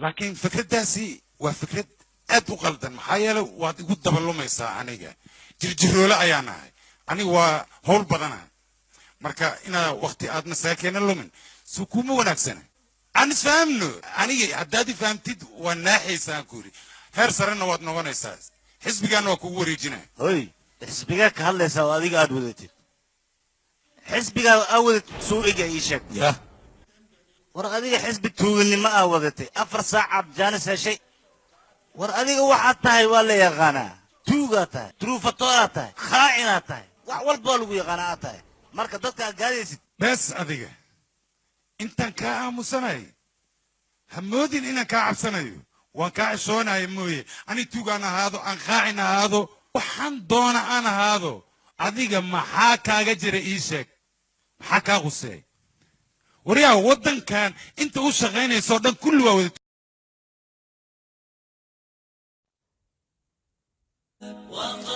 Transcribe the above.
laakiin fikradaasi waa fikrad aad u qaldan maxaa yeelay waad igu dabalumaysaa aniga jirjiroole ayaan ahay aniga waa howl badanahay marka inaa waqti aadna saakeena lumin soo kuma wanaagsana aan isfahamno aniga haddaad fahamtid waa naaxaysaan ku yiri heer sarena waad noqonaysaa xisbigaana waa kugu wareejinaya hoy xisbigaa ka hadlaysaa oo adiga aad wadatid xisbigaa aad wadatid soo ega ii sheeg war adiga xisbi tuuganimo aa wadatay 4 saacaad jaanis heshay war adiga waxaad tahay waa la yaqaanaa tuugaa tahay truufatoraa tahay khaa'inaa tahay wax walba lagu yaqaanaa aad tahay marka dadka aad gaadaysid bes adiga intaan kaa aamusanahay hamoodin inaan kaa cabsanayo waan kaa cishoonahay mooye ani tuugaan ahaado aan khaa'in ahaado waxaan doona aan ahaado adiga maxaa kaaga jira ii sheeg maxaa kaa quseey waryaa waddankan inta u shaqaynayso dhan kulli waa wada وقف